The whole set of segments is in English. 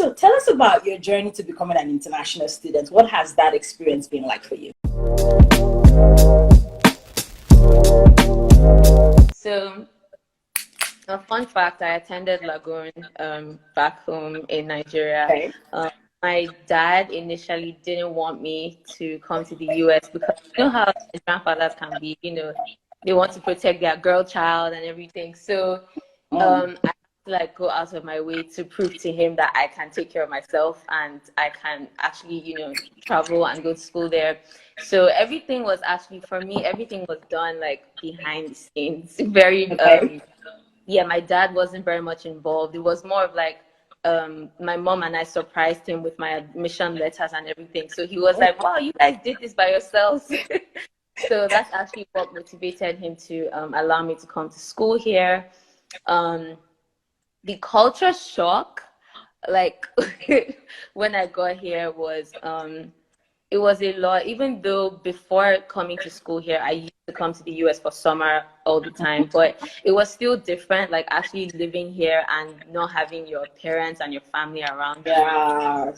So tell us about your journey to becoming an international student. What has that experience been like for you? So, a fun fact, I attended Lagoon back home in Nigeria. Okay. My dad initially didn't want me to come to the US because you know how grandfathers can be, they want to protect their girl child and everything. So I had to like go out of my way to prove to him that I can take care of myself and I can actually, travel and go to school there. So everything was actually, for me, everything was done like behind the scenes. Very, Okay. yeah, my dad wasn't very much involved. It was more of like, my mom and I surprised him with my admission letters and everything. So he was like, wow, you guys did this by yourselves. So that's actually what motivated him to allow me to come to school here. The culture shock, like when I got here was it was a lot, even though before coming to school here, I used to come to the US for summer all the time, but it was still different, like actually living here and not having your parents and your family around you. Yeah.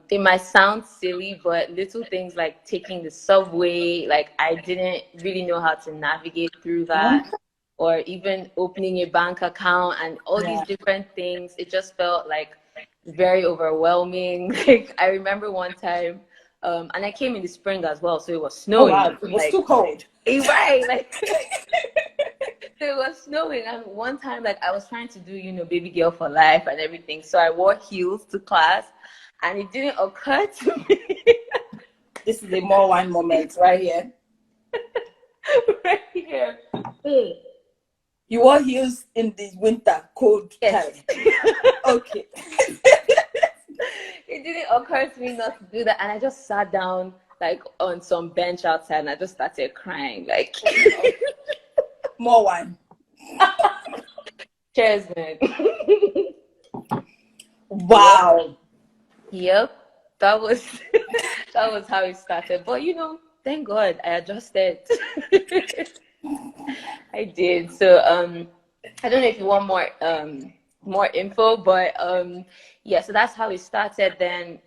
It might sound silly, but little things like taking the subway, like I didn't really know how to navigate through that, or even opening a bank account and all these different things. It just felt like very overwhelming. Like I remember one time, and I came in the spring as well, so it was Oh snowing. wow, it was too cold. Right, like so it was snowing, and one time, like I was trying to do, baby girl for life and everything, so I wore heels to class, and it didn't occur to me. This is a more wine moment right here. Right here. You wore heels in the winter cold time. Okay. It didn't occur to me not to do that, and I just sat down like on some bench outside, and I just started crying. Like, more wine. cheers, man. Wow. Yep, that was that was how it started. But thank God I adjusted. I did. So I don't know if you want more info, but yeah, so that's how it started. Then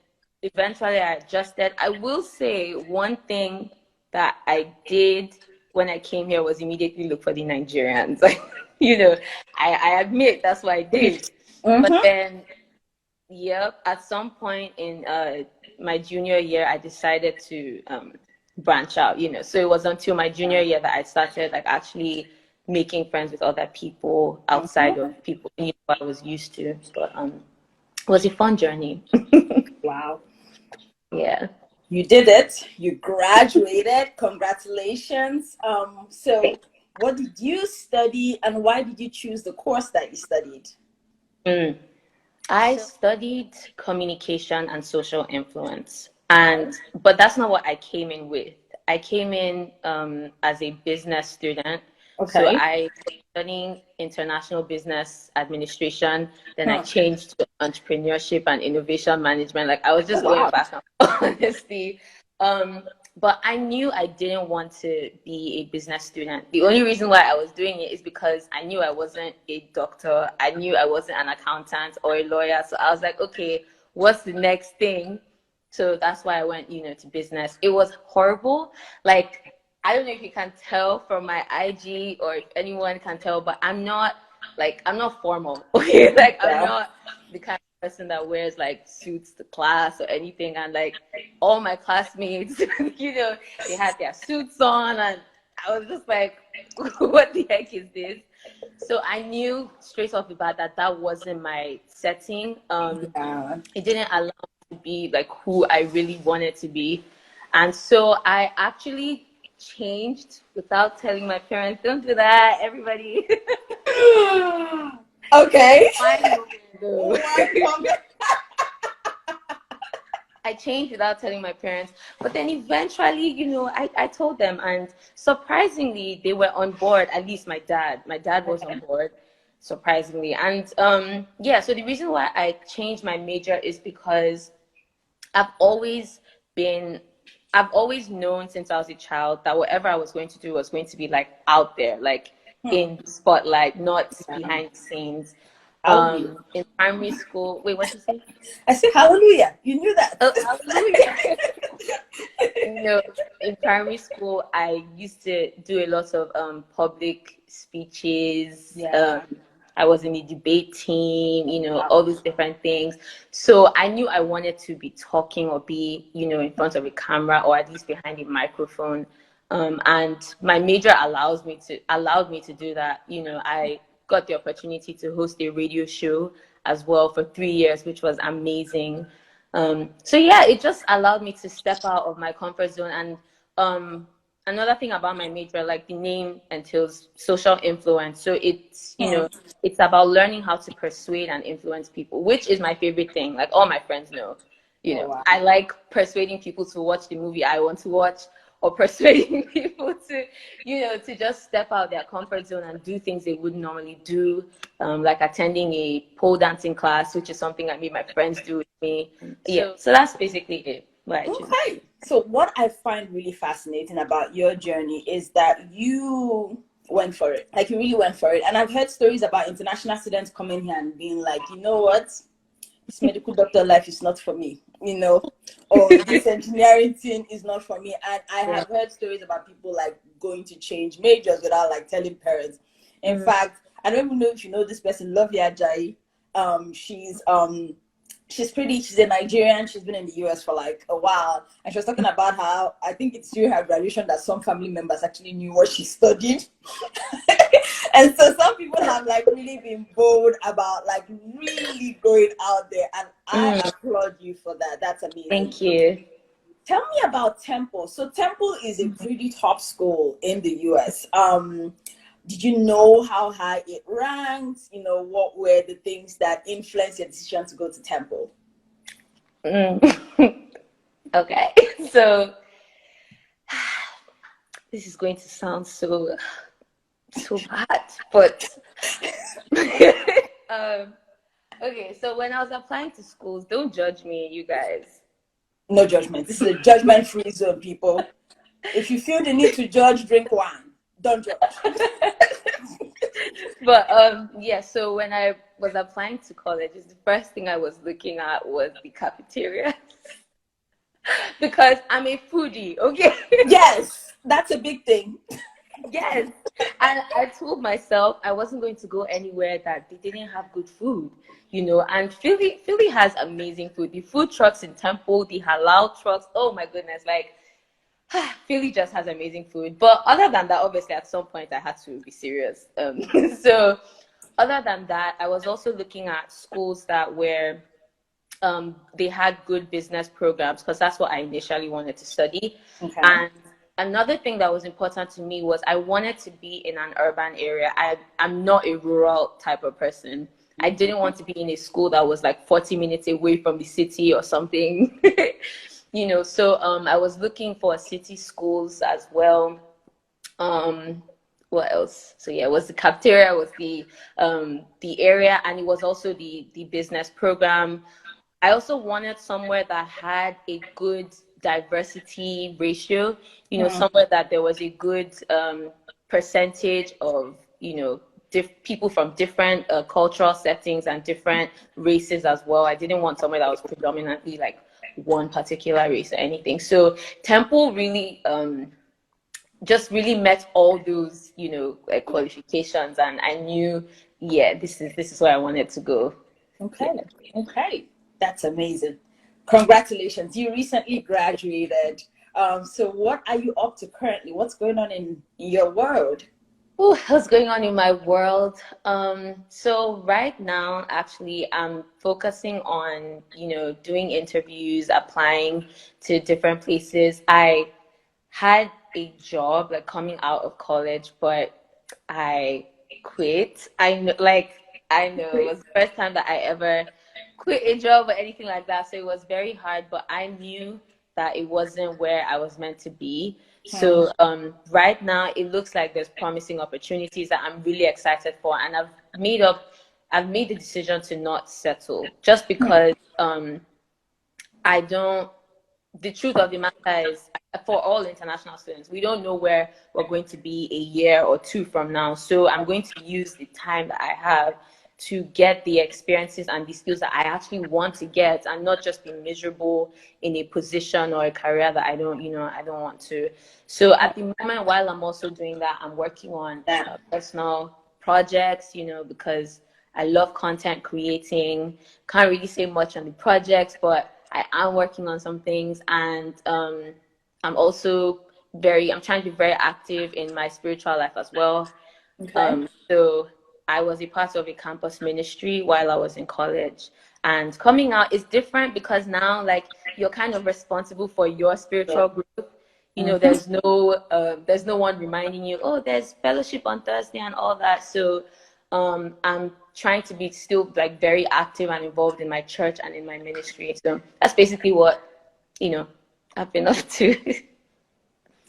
eventually I adjusted. I will say one thing that I did when I came here was immediately look for the Nigerians. I admit that's what I did. But then at some point in my junior year I decided to branch out, so it was until my junior year that I started like actually making friends with other people outside of people I was used to. But it was a fun journey. Wow. Yeah. You did it. You graduated. Congratulations. So what did you study and why did you choose the course that you studied? I studied communication and social influence, but that's not what I came in with. I came in as a business student. Okay. So I was studying international business administration. Then I changed to entrepreneurship and innovation management. Like I was just going back and forth, honestly. But I knew I didn't want to be a business student. The only reason why I was doing it is because I knew I wasn't a doctor. I knew I wasn't an accountant or a lawyer. So I was like, okay, what's the next thing? So that's why I went, to business. It was horrible. Like, I don't know if you can tell from my IG or if anyone can tell, but I'm not formal. Okay, like I'm not the kind of person that wears like suits to class or anything. And like all my classmates, they had their suits on, and I was just like, what the heck is this? So I knew straight off the bat that wasn't my setting. It didn't allow me to be like who I really wanted to be. And so I actually changed without telling my parents. Don't do that, everybody. Okay. I changed without telling my parents, but then eventually, I told them, and surprisingly, they were on board. At least my dad was on board, surprisingly. And so the reason why I changed my major is because I've always known since I was a child that whatever I was going to do was going to be like out there, like in the spotlight, not behind the scenes. Hallelujah. In primary school. Wait, what did you say? I said hallelujah. You knew that. Oh, hallelujah. You know, in primary school, I used to do a lot of public speeches. Yeah. I was in the debate team, Wow. all these different things. So I knew I wanted to be talking or be, in front of a camera or at least behind a microphone. And my major allowed me to do that. I got the opportunity to host a radio show as well for 3 years, which was amazing. So yeah, it just allowed me to step out of my comfort zone. And another thing about my major, like the name entails social influence. So it's, it's about learning how to persuade and influence people, which is my favorite thing. Like all my friends know, Oh, wow. I like persuading people to watch the movie I want to watch, or persuading people to, to just step out their comfort zone and do things they wouldn't normally do, like attending a pole dancing class, which is something I made my friends do with me. Yeah, so that's basically it. Okay. So what I find really fascinating about your journey is that you went for it. Like you really went for it. And I've heard stories about international students coming here and being like, you know what? This medical doctor life is not for me, or this engineering thing is not for me. And I have heard stories about people like going to change majors without like telling parents. In fact, I don't even know if you know this person, Lovely Ajayi. She's a Nigerian. She's been in the US for like a while. And she was talking about how I think it's during her graduation that some family members actually knew what she studied. And so some people have like really been bold about like really going out there. And I applaud you for that. That's amazing. Thank you. Tell me about Temple. So Temple is a pretty top school in the US. Did you know how high it ranked? What were the things that influenced your decision to go to Temple? Okay, so this is going to sound so bad, but okay. So when I was applying to schools, don't judge me, you guys. No judgment. This is a judgment-free zone, people. If you feel the need to judge, drink wine. Don't judge. But yeah, so when I was applying to colleges, the first thing I was looking at was the cafeteria. Because I'm a foodie, okay? Yes, that's a big thing. Yes. And I told myself I wasn't going to go anywhere that they didn't have good food, and Philly has amazing food. The food trucks in Temple, the halal trucks, oh my goodness, like Philly just has amazing food. But other than that, obviously, at some point I had to be serious. So other than that, I was also looking at schools that were, they had good business programs, because that's what I initially wanted to study. Okay. And another thing that was important to me was I wanted to be in an urban area. I'm not a rural type of person. I didn't want to be in a school that was like 40 minutes away from the city or something. So I was looking for city schools as well. What else? So yeah, it was the cafeteria, was the area, and it was also the business program. I also wanted somewhere that had a good diversity ratio, somewhere that there was a good percentage of, people from different cultural settings and different races as well. I didn't want somewhere that was predominantly like one particular race or anything. So Temple really just really met all those, like qualifications, and I knew, yeah, this is where I wanted to go. Okay, that's amazing. Congratulations, you recently graduated. So what are you up to currently? What's going on in your world? What's going on in my world? So right now, actually, I'm focusing on, doing interviews, applying to different places. I had a job like coming out of college, but I quit. I know it was the first time that I ever quit a job or anything like that. So it was very hard, but I knew that it wasn't where I was meant to be. So right now it looks like there's promising opportunities that I'm really excited for, and I've made the decision to not settle, just because the truth of the matter is, for all international students, we don't know where we're going to be a year or two from now. So I'm going to use the time that I have to get the experiences and the skills that I actually want to get, and not just be miserable in a position or a career that I don't want to. So at the moment, while I'm also doing that, I'm working on personal projects, because I love content creating. Can't really say much on the projects, but I am working on some things. And I'm also I'm trying to be very active in my spiritual life as well. Okay. So I was a part of a campus ministry while I was in college. And coming out is different because now, like, you're kind of responsible for your spiritual growth. There's no one reminding you, oh, there's fellowship on Thursday and all that. So I'm trying to be still like very active and involved in my church and in my ministry. So that's basically what I've been up to.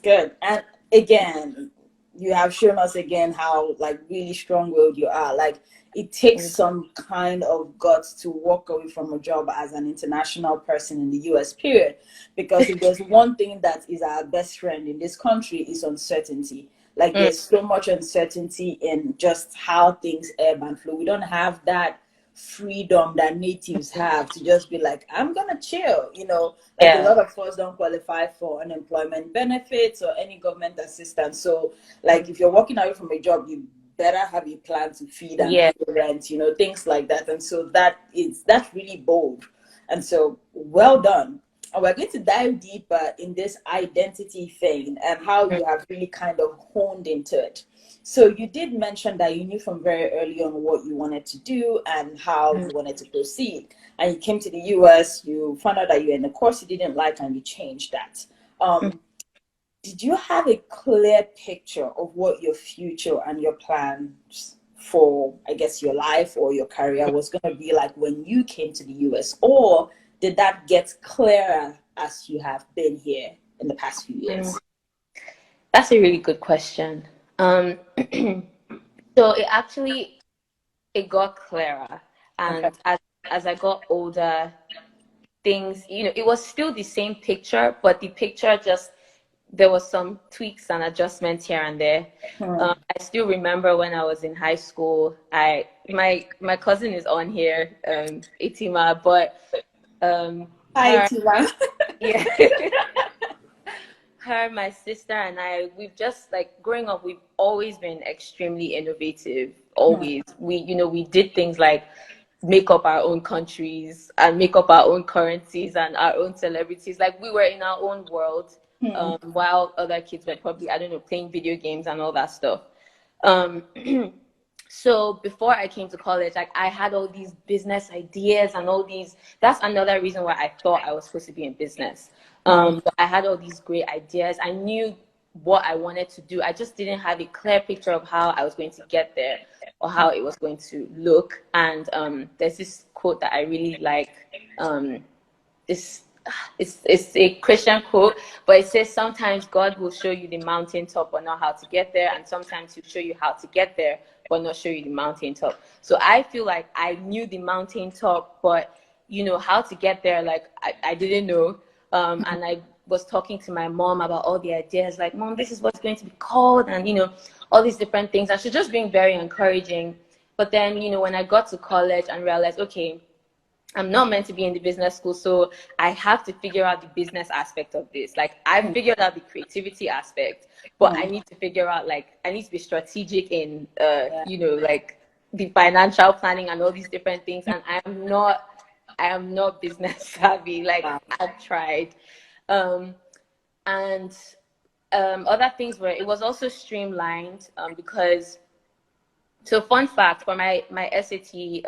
Good. And again, you have shown us again how like really strong-willed you are. Like, it takes some kind of guts to walk away from a job as an international person in the US, period. Because if there's one thing that is our best friend in this country, is uncertainty. Like, there's so much uncertainty in just how things ebb and flow. We don't have that freedom that natives have to just be like, I'm gonna chill, like a lot of us don't qualify for unemployment benefits or any government assistance. So like, if you're walking away from a job, you better have a plan to feed and pay rent, things like that. And so that's really bold. And so well done. And we're going to dive deeper in this identity thing and how you have really kind of honed into it. So you did mention that you knew from very early on what you wanted to do and how you wanted to proceed. And you came to the US, you found out that you were in a course you didn't like, and you changed that. Did you have a clear picture of what your future and your plans for, I guess, your life or your career was going to be like when you came to the US? Or did that get clearer as you have been here in the past few years? That's a really good question. So it got clearer, and as I got older, things, it was still the same picture, but the picture there was some tweaks and adjustments here and there. I still remember when I was in high school, my cousin is on here, Itima, but hi, Itima. Yeah. Her, my sister, and I, we've just, like, growing up, we've always been extremely innovative. Always. We did things like make up our own countries and make up our own currencies and our own celebrities. Like, we were in our own world, while other kids were probably, I don't know, playing video games and all that stuff. So before I came to college, like, I had all these business ideas and all these. That's another reason why I thought I was supposed to be in business. But I had all these great ideas. I knew what I wanted to do. I just didn't have a clear picture of how I was going to get there or how it was going to look. And there's this quote that I really like. It's a Christian quote, but it says, sometimes God will show you the mountaintop but not how to get there, and sometimes he'll show you how to get there but not show you the mountaintop. So I feel like I knew the mountaintop, but how to get there, like, I didn't know. And I was talking to my mom about all the ideas, like, Mom, this is what's going to be called, and all these different things, and she's just being very encouraging. But then when I got to college and realized, okay, I'm not meant to be in the business school, so I have to figure out the business aspect of this. Like, I've figured out the creativity aspect, but I need to figure out, like, I need to be strategic in, like, the financial planning and all these different things. And I am not business savvy. Like, I've tried. And other things it was also streamlined, because, so fun fact, for my SAT,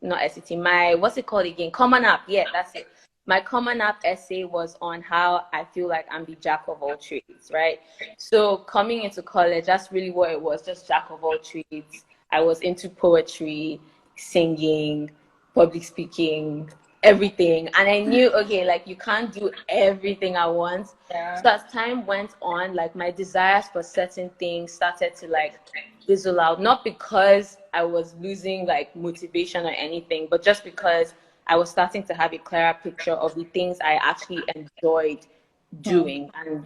not SAT, what's it called again? Common App. Yeah, that's it. My Common App essay was on how I feel like I'm the jack of all trades, right? So coming into college, that's really what it was, just jack of all trades. I was into poetry, singing, public speaking, everything. And I knew, okay, like, you can't do everything at once. So as time went on, like, my desires for certain things started to, like, fizzle out, not because I was losing, like, motivation or anything, but just because I was starting to have a clearer picture of the things I actually enjoyed doing. And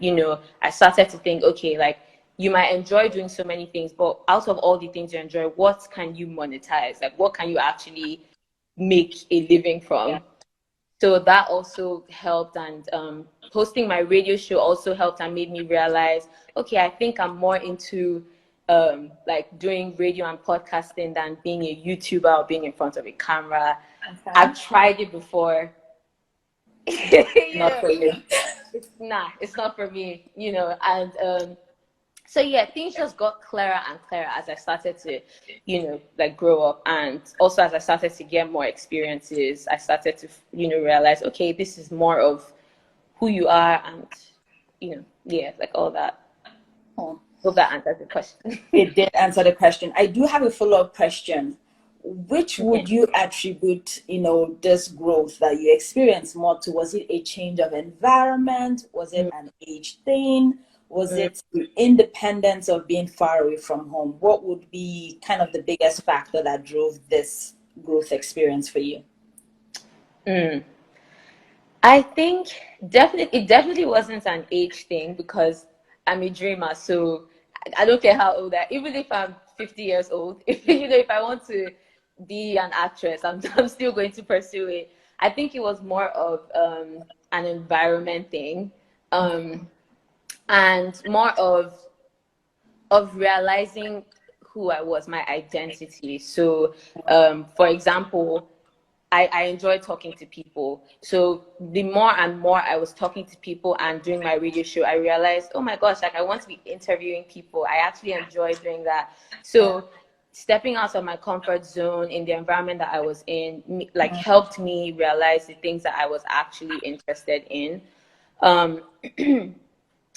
I started to think, okay, like, you might enjoy doing so many things, but out of all the things you enjoy, what can you monetize? Like, what can you actually make a living from? So that also helped, and hosting my radio show also helped and made me realize, okay, I think I'm more into like doing radio and podcasting than being a YouTuber or being in front of a camera. Okay. I've tried it before. Not for you. It's not for me, and so yeah, things just got clearer and clearer as I started to, like grow up, and also as I started to get more experiences, I started to, realize, okay, this is more of who you are, and yeah, like all that. Oh. Hope that answers the question. It did answer the question. I do have a follow-up question. Which would you attribute, this growth that you experienced more to? Was it a change of environment? Was it an age thing? Was it the independence of being far away from home? What would be kind of the biggest factor that drove this growth experience for you? I think it definitely wasn't an age thing, because I'm a dreamer. So I don't care how old I am. Even if I'm 50 years old, if I want to be an actress, I'm still going to pursue it. I think it was more of an environment thing. And more of realizing who I was, my identity. So, for example, I enjoy talking to people. So the more and more I was talking to people and doing my radio show, I realized, oh my gosh, like I want to be interviewing people. I actually enjoy doing that. So stepping out of my comfort zone in the environment that I was in, like helped me realize the things that I was actually interested in.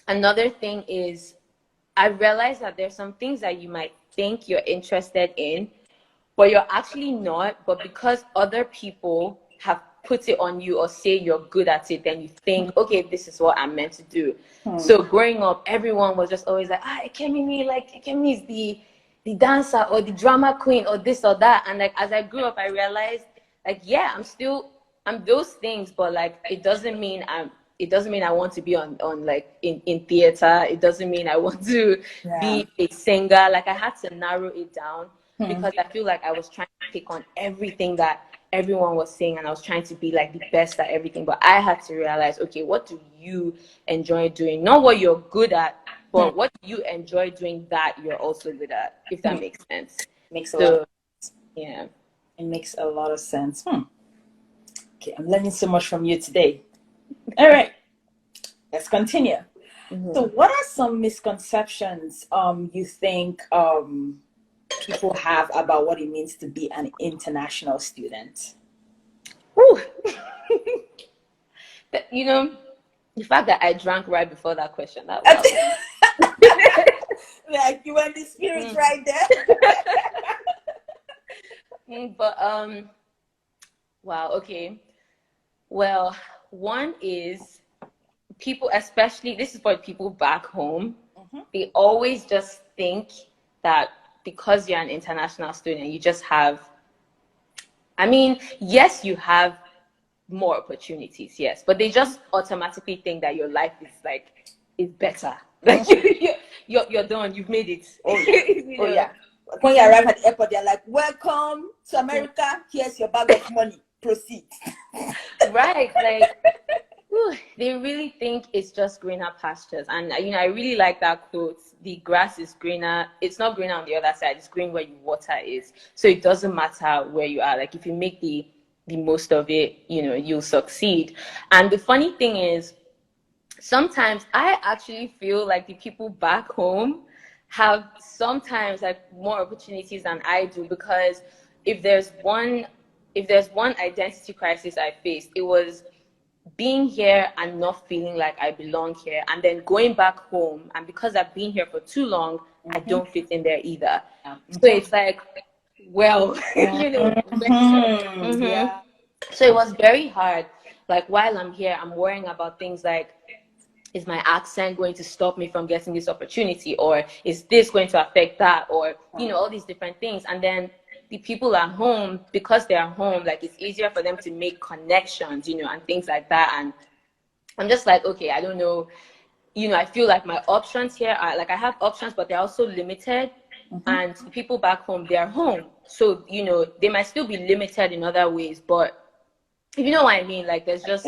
Another thing is, I realized that there's some things that you might think you're interested in, but you're actually not. But because other people have put it on you or say you're good at it, then you think, okay, this is what I'm meant to do. So growing up, everyone was just always like, Ekemi is the dancer or the drama queen or this or that. And like, as I grew up, I realized, like, yeah, I'm those things, but like, it doesn't mean I want to be on like in theater. It doesn't mean I want to be a singer. Like, I had to narrow it down because I feel like I was trying to take on everything that everyone was saying, and I was trying to be like the best at everything. But I had to realize, okay, what do you enjoy doing? Not what you're good at, but what you enjoy doing that you're also good at, if that makes sense. Makes a lot of sense. Yeah. It makes a lot of sense. Okay, I'm learning so much from you today. All right, let's continue. So what are some misconceptions you think people have about what it means to be an international student? The fact that I drank right before that question, that like you were in the spirit right there. But wow, okay. Well, one is, people, especially, this is for people back home, they always just think that because you're an international student, you just have, yes, you have more opportunities, yes, but they just automatically think that your life is better. Like, you're done, you've made it. Oh yeah. When you arrive at the airport, they're like, welcome to America, here's your bag of money, proceed. Right, like, they really think it's just greener pastures. And I really like that quote, the grass is greener, it's not greener on the other side, it's green where your water is. So it doesn't matter where you are. Like, if you make the most of it, you'll succeed. And the funny thing is, sometimes I actually feel like the people back home have sometimes like more opportunities than I do, because if there's one identity crisis I faced, it was being here and not feeling like I belong here, and then going back home, and because I've been here for too long, I don't fit in there either. So it's like, well, Yeah. So it was very hard. Like, while I'm here, I'm worrying about things like, is my accent going to stop me from getting this opportunity, or is this going to affect that, or all these different things. And then the people at home, because they're home, like, it's easier for them to make connections, and things like that. And I'm just like, okay, I don't know. I feel like my options here are like I have options, but they're also limited. And the people back home, they're home. So, they might still be limited in other ways, but if you know what I mean, like there's just,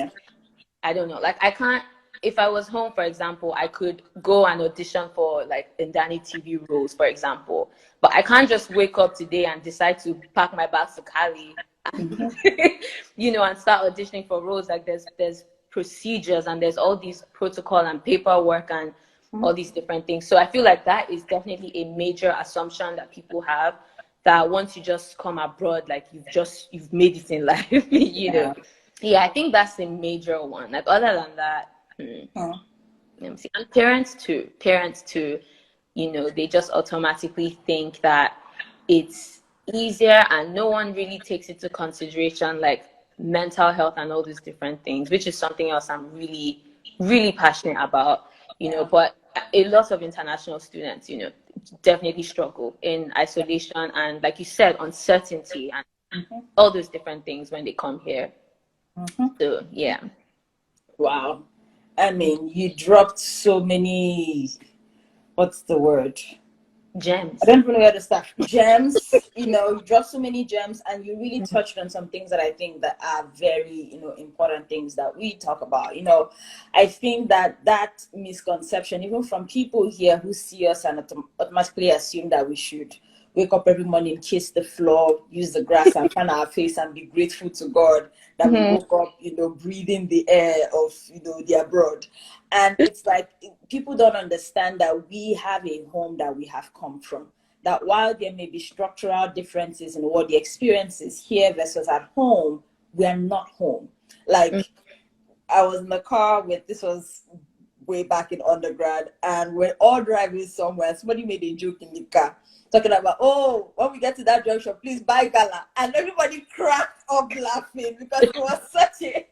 I don't know, like I can't, if I was home, for example, I could go and audition for like Indani TV roles, for example, but I can't just wake up today and decide to pack my bags to Cali and, and start auditioning for roles. Like there's procedures and there's all these protocol and paperwork and all these different things. So I feel like that is definitely a major assumption that people have, that once you just come abroad, like you've made it in life, know. Yeah, I think that's a major one. Like other than that, let me see. And parents too, they just automatically think that it's easier and no one really takes into consideration like mental health and all these different things, which is something else I'm really, really passionate about, but a lot of international students, definitely struggle in isolation and, like you said, uncertainty and all those different things when they come here. So, yeah. Wow. I mean, you dropped so many, what's the word? Gems. I don't even know where to start. Gems, you dropped so many gems, and you really touched on some things that I think that are very, important things that we talk about. I think that misconception, even from people here who see us and automatically assume that we should wake up every morning, kiss the floor, use the grass and fan our face and be grateful to God that we woke up, breathing the air of, the abroad. And it's like people don't understand that we have a home that we have come from. That while there may be structural differences in what the experience is here versus at home, we are not home. Like I was in the car this was way back in undergrad, and we're all driving somewhere. Somebody made a joke in the car talking about, oh, when we get to that junction, please buy gala. And everybody cracked up laughing because it was such a,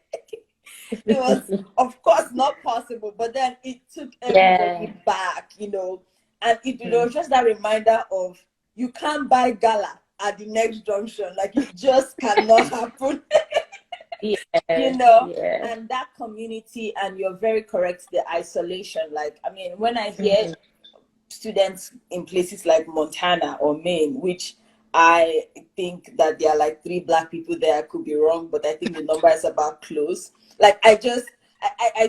it was, of course, not possible. But then it took everybody back, and it was just that reminder of you can't buy gala at the next junction. Like it just cannot happen. And that community, and you're very correct, the isolation. Like, I mean, when I hear students in places like Montana or Maine, which I think that there are like 3 Black people there, I could be wrong, but I think the number is about close. Like, I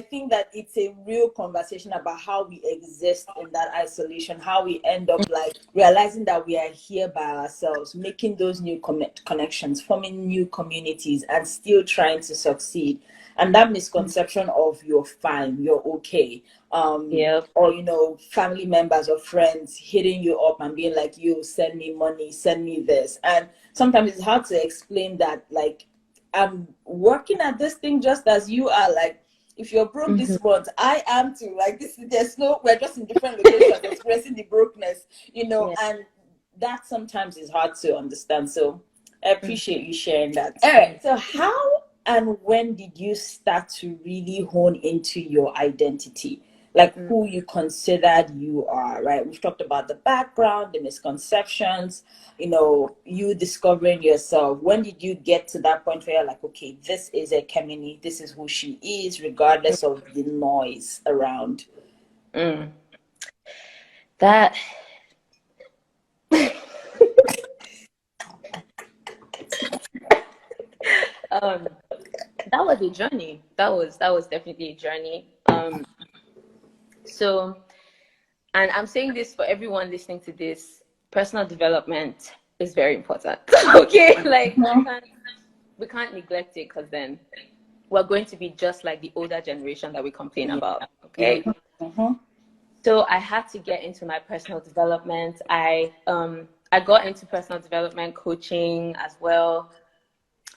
think that it's a real conversation about how we exist in that isolation, how we end up like realizing that we are here by ourselves, making those new connections, forming new communities, and still trying to succeed. And that misconception of you're fine, you're okay, or family members or friends hitting you up and being like, you send me money, send me this. And sometimes it's hard to explain that, like, I'm working at this thing just as you are. Like, if you're broke this month, I am too. Like, we're just in different locations expressing the brokenness, and that sometimes is hard to understand. So I appreciate you sharing that. All right. So how and when did you start to really hone into your identity? Like who you considered you are, right? We've talked about the background, the misconceptions, you discovering yourself. When did you get to that point where you're like, okay, this is a Kemini, this is who she is, regardless of the noise around? That that was a journey. That was definitely a journey. So, and I'm saying this for everyone listening to this, personal development is very important. Okay, like we can't neglect it, because then we're going to be just like the older generation that we complain about. Okay. So I had to get into my personal development. I got into personal development coaching as well.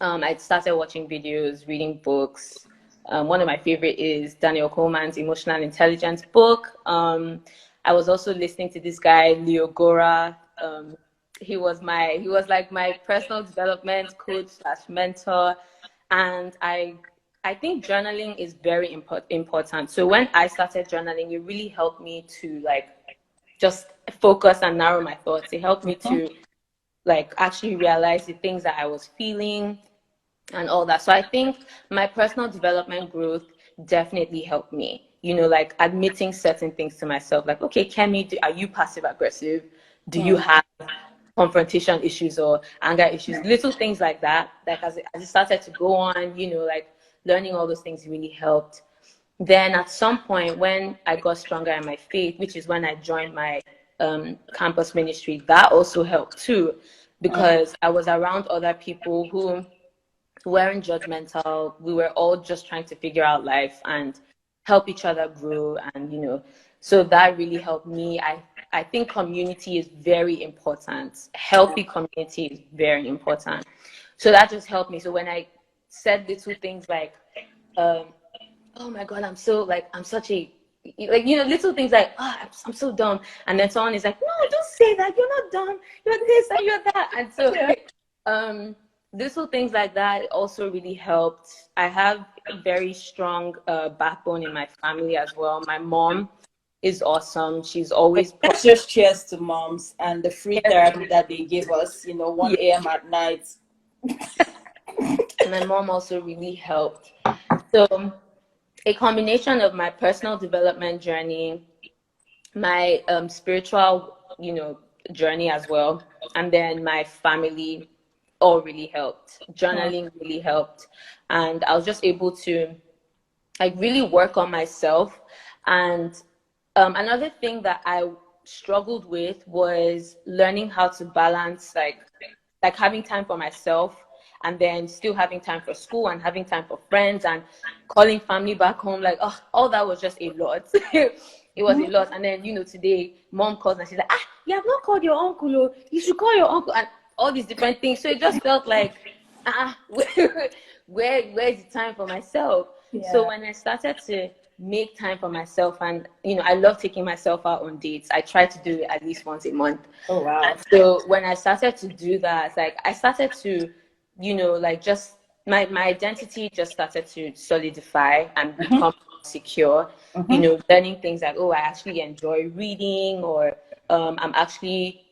I started watching videos, reading books. One of my favorite is Daniel Coleman's Emotional Intelligence book. I was also listening to this guy, Leo Gora. He was like my personal development coach / mentor. And I think journaling is very important. So when I started journaling, it really helped me to like just focus and narrow my thoughts. It helped me to like actually realize the things that I was feeling and all that. So I think my personal development growth definitely helped me. You know, like admitting certain things to myself, like, okay, Kemi, are you passive aggressive? Do you have confrontation issues or anger issues? Little things like that. Like as it started to go on, you know, like learning all those things really helped. Then at some point when I got stronger in my faith, which is when I joined my campus ministry, that also helped too, because I was around other people who weren't judgmental. We were all just trying to figure out life and help each other grow. And, you know, so that really helped me. I think community is very important. Healthy community is very important. So that just helped me. So when I said little things like, oh my God, I'm so like, I'm such a, like, you know, little things like, oh, I'm so dumb. And then someone is like, no, don't say that. You're not dumb. You're this and you're that. And so, little things like that also really helped. I have a very strong backbone in my family as well. My mom is awesome. She's always. Let's just cheers to moms and the free therapy that they gave us, you know, 1 a.m. at night. My mom also really helped. So a combination of my personal development journey, my spiritual, you know, journey as well, and then my family all really helped. Journaling really helped. And I was just able to like really work on myself. And another thing that I struggled with was learning how to balance like having time for myself and then still having time for school and having time for friends and calling family back home. Like, oh, all that was just a lot. It was a lot. And then, you know, today mom calls and she's like, you have not called your uncle. Oh, you should call your uncle. And all these different things. So it just felt like, where's the time for myself? Yeah. So when I started to make time for myself, and you know, I love taking myself out on dates. I try to do it at least once a month. Oh wow. And so when I started to do that, like I started to, you know, like just my identity just started to solidify and become secure. You know, learning things like, oh, I actually enjoy reading, or I'm actually,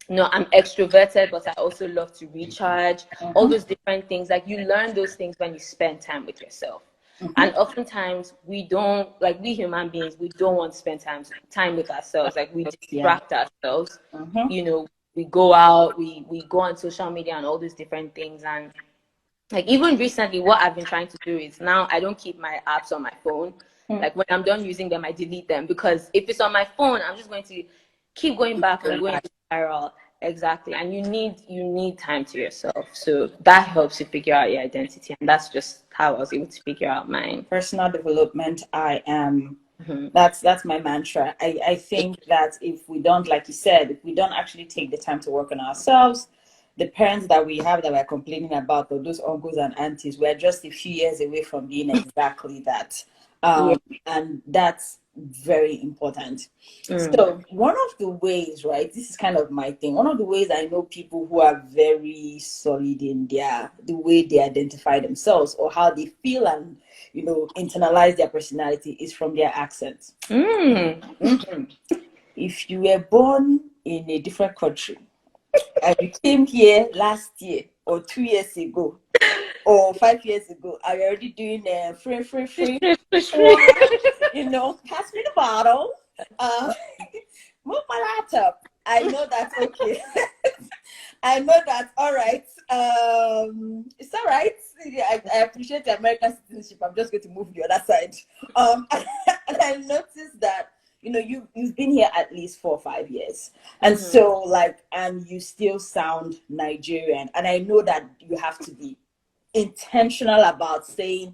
no, I'm extroverted, but I also love to recharge. All those different things, like you learn those things when you spend time with yourself. And oftentimes we don't, like we human beings, we don't want to spend time with ourselves. Like we distract ourselves. You know, we go out, we go on social media and all these different things. And like even recently, what I've been trying to do is now I don't keep my apps on my phone. Like when I'm done using them, I delete them, because if it's on my phone, I'm just going to keep going back and going to spiral. Exactly. And you need time to yourself. So that helps you figure out your identity. And that's just how I was able to figure out mine. Personal development, I am. That's my mantra. I think that if we don't, like you said, if we don't actually take the time to work on ourselves, the parents that we have that we're complaining about, or those uncles and aunties, we're just a few years away from being exactly that. And that's very important. So one of the ways, right, this is kind of my thing, one of the ways I know people who are very solid in the way they identify themselves or how they feel and, you know, internalize their personality is from their accent. If you were born in a different country and you came here last year or 2 years ago or 5 years ago, are you already doing free? You know, pass me the bottle. Move my laptop. I know that's okay. I know that's all right. It's all right. I appreciate the American citizenship. I'm just going to move the other side. And I noticed that, you know, you've been here at least 4 or 5 years. And so like, and you still sound Nigerian. And I know that you have to be intentional about saying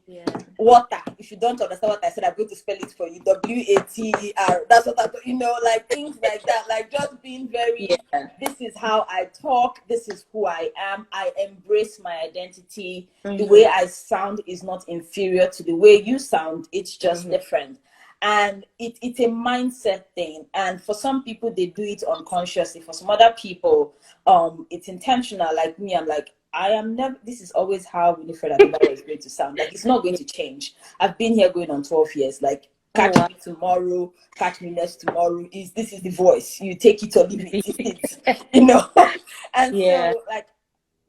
water. If you don't understand what I said, I'm going to spell it for you. WATER. That's what I, you know, like things like that. Like just being very, this is how I talk. This is who I am. I embrace my identity. The way I sound is not inferior to the way you sound. It's just different. And it's a mindset thing. And for some people, they do it unconsciously. For some other people, it's intentional. Like me, I'm like, I am never, this is always how Winifred Adobara is going to sound. Like, it's not going to change. I've been here going on 12 years. Like, catch me tomorrow, catch me next tomorrow. This is the voice. You take it or leave it, you know? And so, like,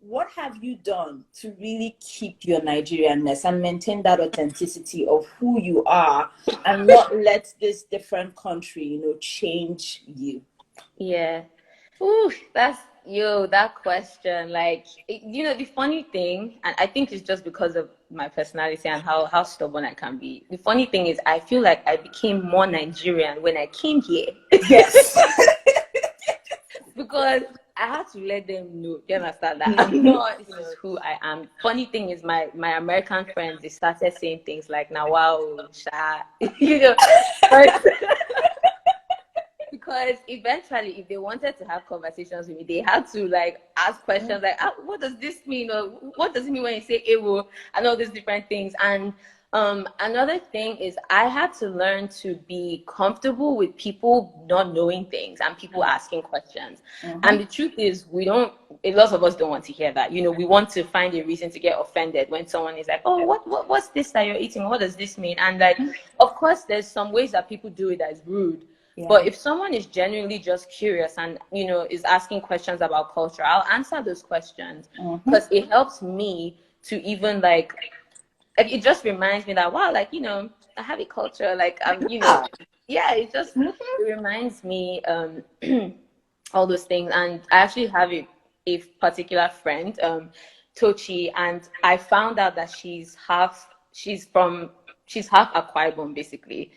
what have you done to really keep your Nigerianness and maintain that authenticity of who you are and not let this different country, change you? Yeah. Ooh, that question. Like, the funny thing, and I think it's just because of my personality and how stubborn I can be. The funny thing is, I feel like I became more Nigerian when I came here. Yes. Because I had to let them know, you understand, that I'm not, this is who I am. Funny thing is, my American friends, they started saying things like, now, wow, Sha, but because eventually, if they wanted to have conversations with me, they had to like ask questions like, what does this mean? Or what does it mean when you say Ewo? And all these different things. And another thing is I had to learn to be comfortable with people not knowing things and people asking questions. And the truth is, a lot of us don't want to hear that. We want to find a reason to get offended when someone is like, oh, what's this that you're eating? What does this mean? And like, of course, there's some ways that people do it that is rude. Yeah. But if someone is genuinely just curious and, is asking questions about culture, I'll answer those questions because it helps me to even like, it just reminds me that, wow, like, I have a culture, like, yeah, it just it reminds me all those things. And I actually have a particular friend, Tochi, and I found out that she's half Akwa Ibom, basically.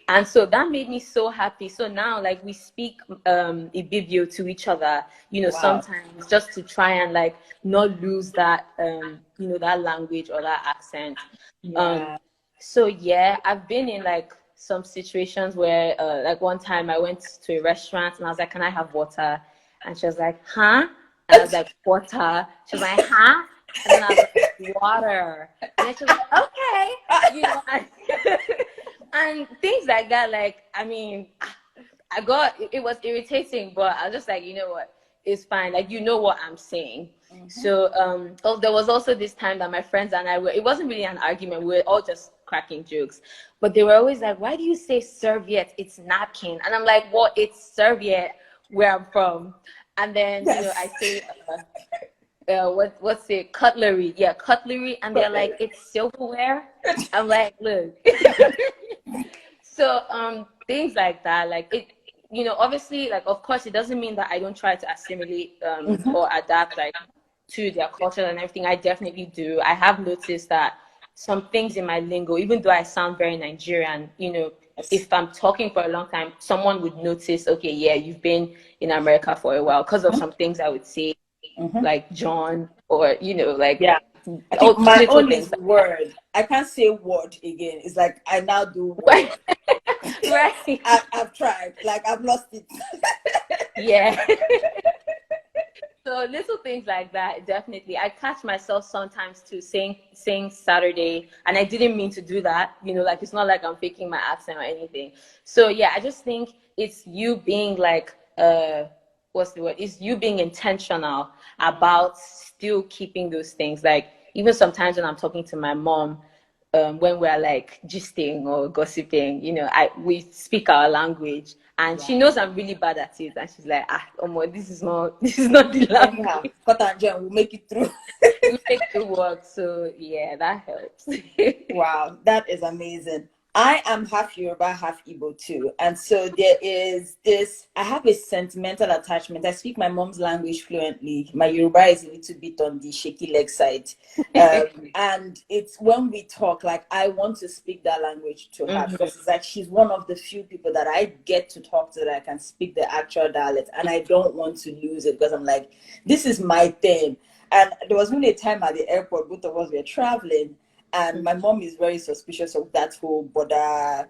And so that made me so happy. So now, like, we speak Ibibio to each other, wow, sometimes just to try and like not lose that, that language or that accent. Yeah. So yeah, I've been in like some situations where, like one time I went to a restaurant and I was like, "Can I have water?" And she was like, "Huh?" And I was like, "Water." She was like, "Huh?" And then I was like, "Water." And then she was like, "Okay." And things like that, like, I mean, it was irritating, but I was just like, you know what, it's fine. Like, what I'm saying. So, there was also this time that my friends and I it wasn't really an argument. We were all just cracking jokes, but they were always like, why do you say serviette? It's napkin. And I'm like, well, it's serviette where I'm from. And then, yes, I say, what's it? Cutlery. Yeah, cutlery. And they're like, it's silverware. I'm like, look. So things like that, like it, obviously, like, of course, it doesn't mean that I don't try to assimilate or adapt like to their culture and everything. I definitely do. I have noticed that some things in my lingo, even though I sound very Nigerian, if I'm talking for a long time, someone would notice, okay, yeah, you've been in America for a while, because of some things I would say, like John, or like, yeah. I think my own is word. I can't say word again. It's like I now do word. Right. I've tried. Like, I've lost it. Yeah. So little things like that, definitely. I catch myself sometimes too saying Saturday, and I didn't mean to do that. Like, it's not like I'm faking my accent or anything. So yeah, I just think it's you being like, what's the word? It's you being intentional about still keeping those things. Like, even sometimes when I'm talking to my mom, when we're like gisting or gossiping, we speak our language, and she knows I'm really bad at it, and she's like, this is not the language. Cut and join, we'll make it through. We make it work. So yeah, that helps. Wow, that is amazing. I am half Yoruba, half Igbo too. And so there is this, I have a sentimental attachment. I speak my mom's language fluently. My Yoruba is a little bit on the shaky leg side. And it's when we talk, like, I want to speak that language to her because it's like she's one of the few people that I get to talk to that I can speak the actual dialect. And I don't want to lose it because I'm like, this is my thing. And there was really a time at the airport, both of us were traveling. And my mom is very suspicious of that whole border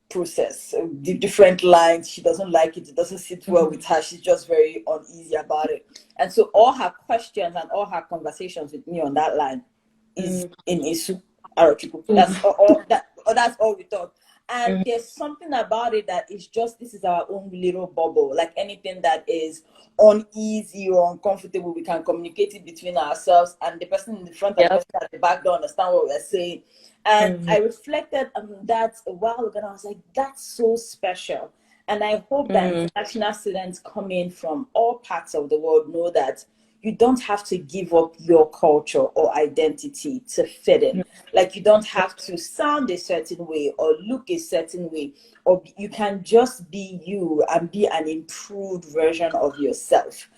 process, the different lines. She doesn't like it. It doesn't sit well with her. She's just very uneasy about it. And so all her questions and all her conversations with me on that line is in Isu Arochukwu. That's all we talk. And there's something about it that is just, this is our own little bubble. Like, anything that is uneasy or uncomfortable, we can communicate it between ourselves, and the person in the front and the person at the back don't understand what we're saying. And I reflected on that a while ago, and I was like, that's so special. And I hope that international students coming from all parts of the world know that you don't have to give up your culture or identity to fit in. Like, you don't have to sound a certain way or look a certain way, or you can just be you and be an improved version of yourself.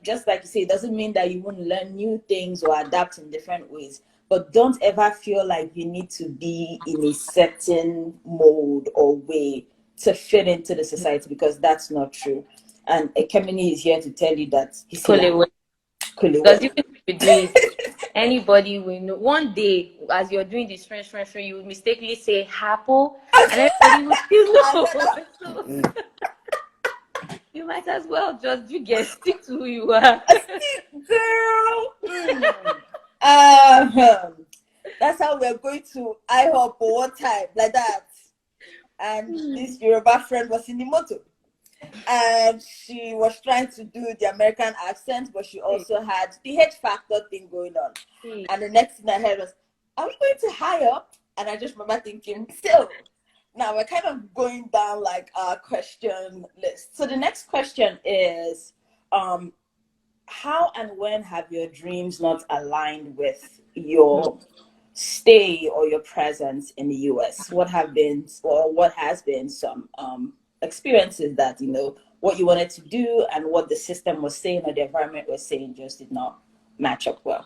Just like you say, it doesn't mean that you won't learn new things or adapt in different ways, but don't ever feel like you need to be in a certain mode or way to fit into the society, because that's not true. And Ekemini is here to tell you that he's because even if you do it, anybody will know. One day, as you're doing this French, you will mistakenly say "hapo," and everybody will still know. So, you might as well just stick to who you are. Girl. That's how we're going to IHOP one time, like that. And this Yoruba friend was in the motor, and she was trying to do the American accent, but she also had the H factor thing going on. And the next thing I heard was, "Are we going to HIHOP?" And I just remember thinking, so now we're kind of going down like our question list. So the next question is, how and when have your dreams not aligned with your stay or your presence in the US? What have been, or what has been some experiences that, what you wanted to do and what the system was saying or the environment was saying just did not match up well?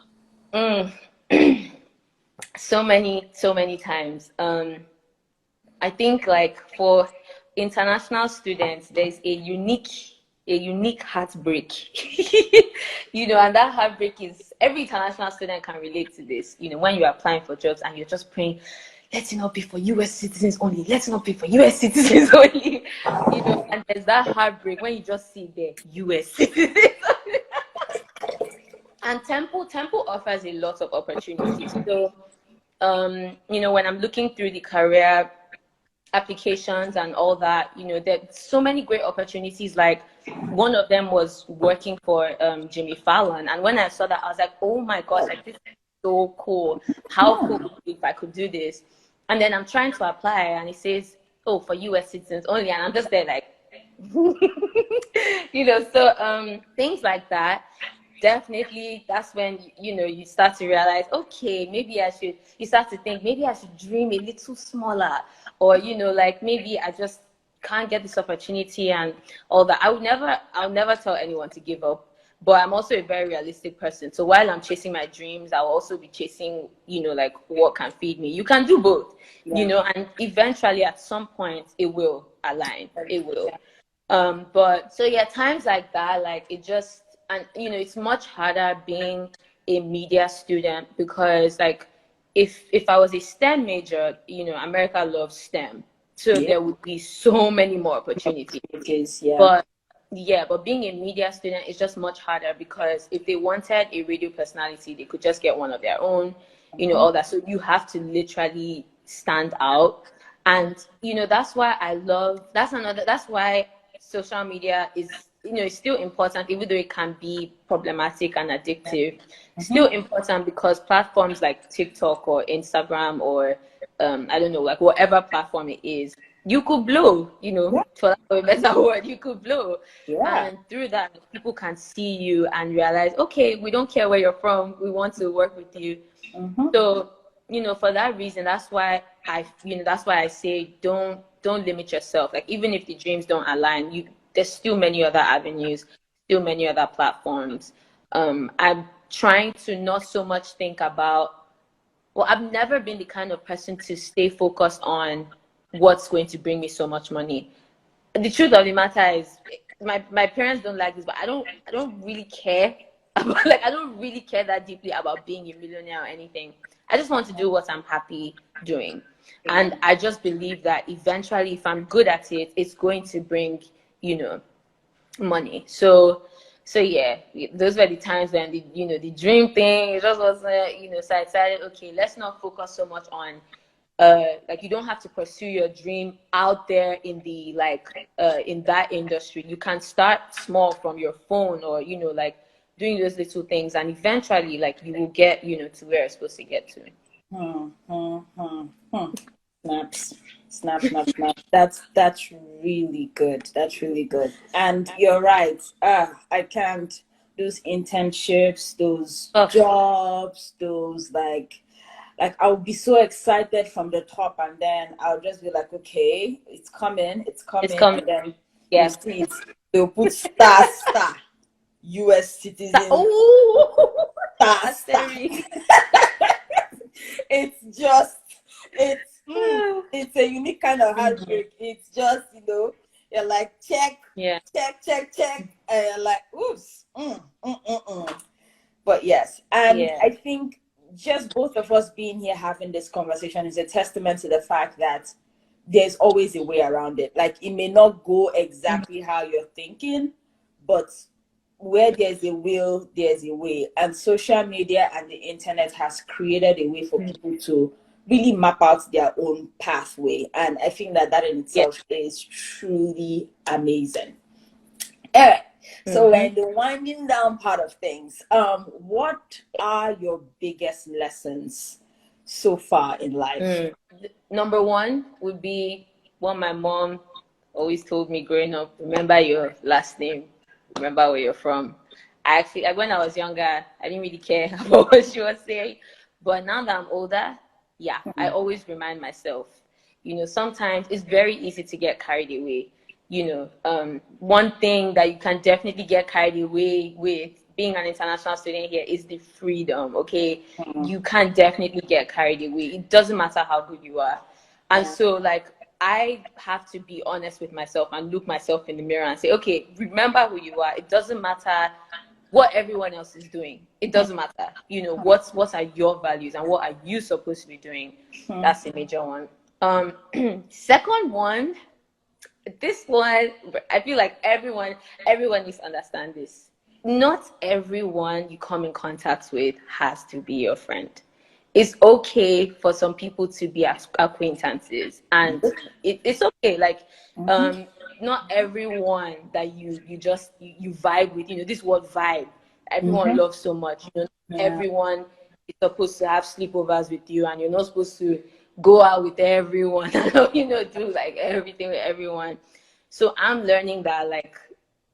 So many times. I think, like, for international students, there's a unique heartbreak. And that heartbreak is, every international student can relate to this. When you're applying for jobs and you're just praying, let it not be for US citizens only, let it not be for US citizens only. And there's that heartbreak when you just see the US citizens. And Temple offers a lot of opportunities. So when I'm looking through the career applications and all that, there's so many great opportunities. Like, one of them was working for Jimmy Fallon, and when I saw that, I was like, oh my gosh, like, this is so cool. How cool would it be if I could do this? And then I'm trying to apply, and it says, oh, for US citizens only, and I'm just there like so things like that. Definitely, that's when you start to realize, okay, you start to think, maybe I should dream a little smaller, or like, maybe I just can't get this opportunity and all that. I'll never tell anyone to give up, but I'm also a very realistic person. So while I'm chasing my dreams, I'll also be chasing, like, what can feed me. You can do both, and eventually at some point it will align. It will. But so yeah, times like that, like, it just, and it's much harder being a media student, because, like, if I was a STEM major, America loves STEM, so there would be so many more opportunities. But being a media student is just much harder, because if they wanted a radio personality, they could just get one of their own, all that. So you have to literally stand out, and that's why social media is, it's still important, even though it can be problematic and addictive. Still important, because platforms like TikTok or Instagram or I don't know, like, whatever platform it is, you could blow, for lack of a better word, you could blow. And through that, people can see you and realize, okay, we don't care where you're from, we want to work with you. So, for that reason, that's why I say, don't limit yourself. Like, even if the dreams don't align, there's still many other avenues, still many other platforms. I'm trying to not so much think about, well, I've never been the kind of person to stay focused on what's going to bring me so much money. The truth of the matter is, my parents don't like this, but I don't really care about, like, I don't really care that deeply about being a millionaire or anything. I just want to do what I'm happy doing. And I just believe that eventually, if I'm good at it, it's going to bring, money. So yeah, those were the times when the dream thing, it just was, so I decided, okay, let's not focus so much on, like, you don't have to pursue your dream out there in the, like, in that industry. You can start small from your phone, or, like, doing those little things, and eventually, like, you will get, to where you're supposed to get to. Snap. That's really good. And you're right. I can't. those internships, those Oh, jobs, those like I'll be so excited from the top, and then I'll just be like, okay, it's coming, it's coming. and then you Yeah. see it, they'll put star, US citizen, Oh, that's star. scary. It's just, it's a unique kind of Mhm. heartbreak. It's just, you're like, check, Yeah. and you're like, oops, But yes, and Yeah. I think just both of us being here having this conversation is a testament to the fact that there's always a way around it. Like, it may not go Mhm. exactly how you're thinking, but where there's a will, there's a way. And social media and the internet has created a way for people to really map out their own pathway. And I think that that in Yeah. itself is truly amazing. All right. So we're Mhm. in the winding down part of things. What are your biggest lessons so far in life? Mm. Number one would be what my mom always told me growing up: remember your last name, remember where you're from. I actually, like, when I was younger, I didn't really care about what she was saying. But now that I'm older, yeah, I always remind myself. Sometimes it's very easy to get carried away. One thing that you can definitely get carried away with being an international student here is the freedom, okay? Mm, You can definitely get carried away. It doesn't matter how good you are. And yeah. so, like, I have to be honest with myself and look myself in the mirror and say, okay, remember who you are. It doesn't matter what everyone else is doing. It doesn't matter. What are your values and what are you supposed to be doing? Mm, That's a major one. Second one, this one, I feel like everyone needs to understand this. Not everyone you come in contact with has to be your friend. It's okay for some people to be acquaintances, and it's okay. Like, mhm, um, not everyone that you vibe with. This word vibe. Everyone mhm, loves so much. yeah. Everyone is supposed to have sleepovers with you, and you're not supposed to go out with everyone. Do like everything with everyone. So I'm learning that, like,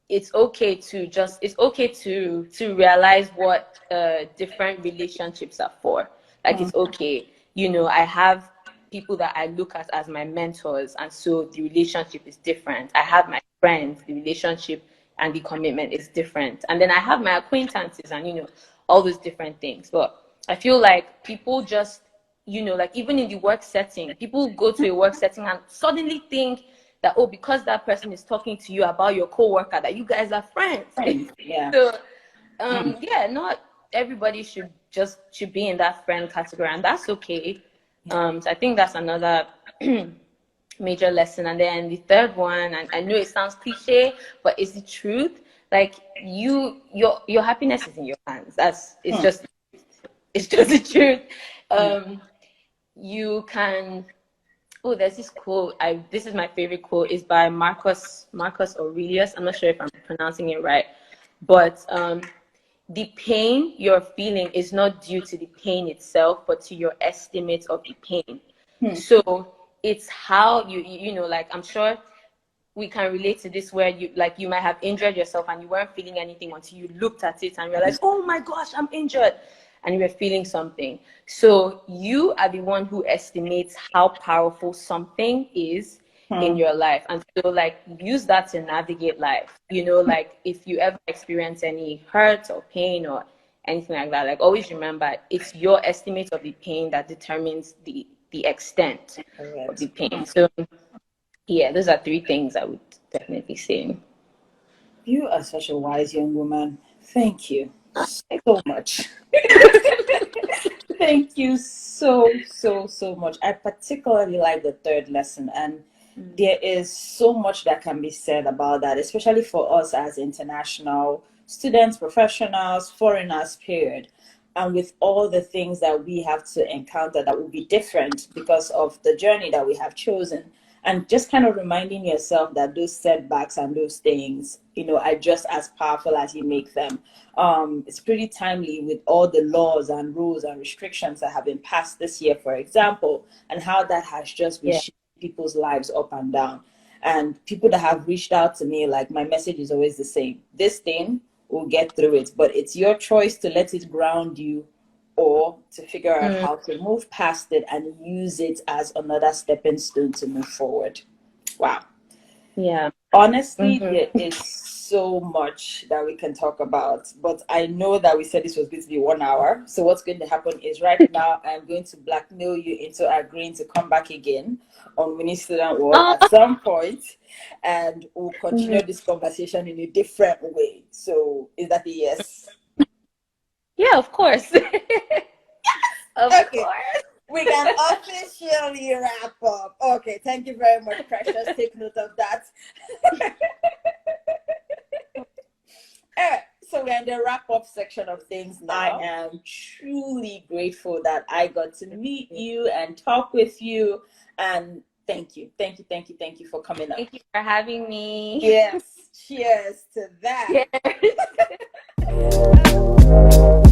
it's okay to realize what different relationships are for. Like, Mm, it's okay. I have people that I look at as my mentors, and so the relationship is different. I have my friends, the relationship and the commitment is different. And then I have my acquaintances and all those different things. But I feel like people just, like, even in the work setting, people go to a work setting and suddenly think that, oh, because that person is talking to you about your coworker, that you guys are friends. friends, yeah. So Mm, yeah, not everybody should be in that friend category, and that's okay. yeah. So I think that's another major lesson. And then the third one, and I know it sounds cliche, but it's the truth. Like, your happiness is in your hands. Mm, It's just the truth. yeah. You can. Oh, there's this quote. This is my favorite quote. It's by Marcus Aurelius. I'm not sure if I'm pronouncing it right, but the pain you're feeling is not due to the pain itself, but to your estimate of the pain. Mm, So it's how like, I'm sure we can relate to this, where you might have injured yourself and you weren't feeling anything until you looked at it and realized, oh my gosh, I'm injured, and you were feeling something. So you are the one who estimates how powerful something is in mm, your life, and so, like, use that to navigate life. Like, if you ever experience any hurt or pain or anything like that, like, always remember it's your estimate of the pain that determines the extent of the correct. pain. So yeah, those are three things I would definitely say. You are such a wise young woman. Thank you so much. Thank you so much. I particularly like the third lesson, and Mm. there is so much that can be said about that, especially for us as international students, professionals, foreigners, period. And with all the things that we have to encounter that will be different because of the journey that we have chosen. And just kind of reminding yourself that those setbacks and those things, are just as powerful as you make them. It's pretty timely with all the laws and rules and restrictions that have been passed this year, for example, and how that has just Yeah. reshaped people's lives up and down. And people that have reached out to me, like, my message is always the same: this thing we'll get through it. But it's your choice to let it ground you or to figure out how to move past it and use it as another stepping stone to move forward. Wow. Yeah. Honestly, there is so much that we can talk about, but I know that we said this was going to be 1 hour. So what's going to happen is right now I'm going to blackmail you into agreeing to come back again on Winie Student World at some point, and we'll continue this conversation in a different way. So is that a yes? Yeah, of course. Of course. We can officially wrap up. Okay, thank you very much, Precious. Take note of that. All right, so we're in the wrap-up section of things now. I am truly grateful that I got to meet you and talk with you. And thank you for coming up. Thank you for having me. Yes, cheers to that. Cheers.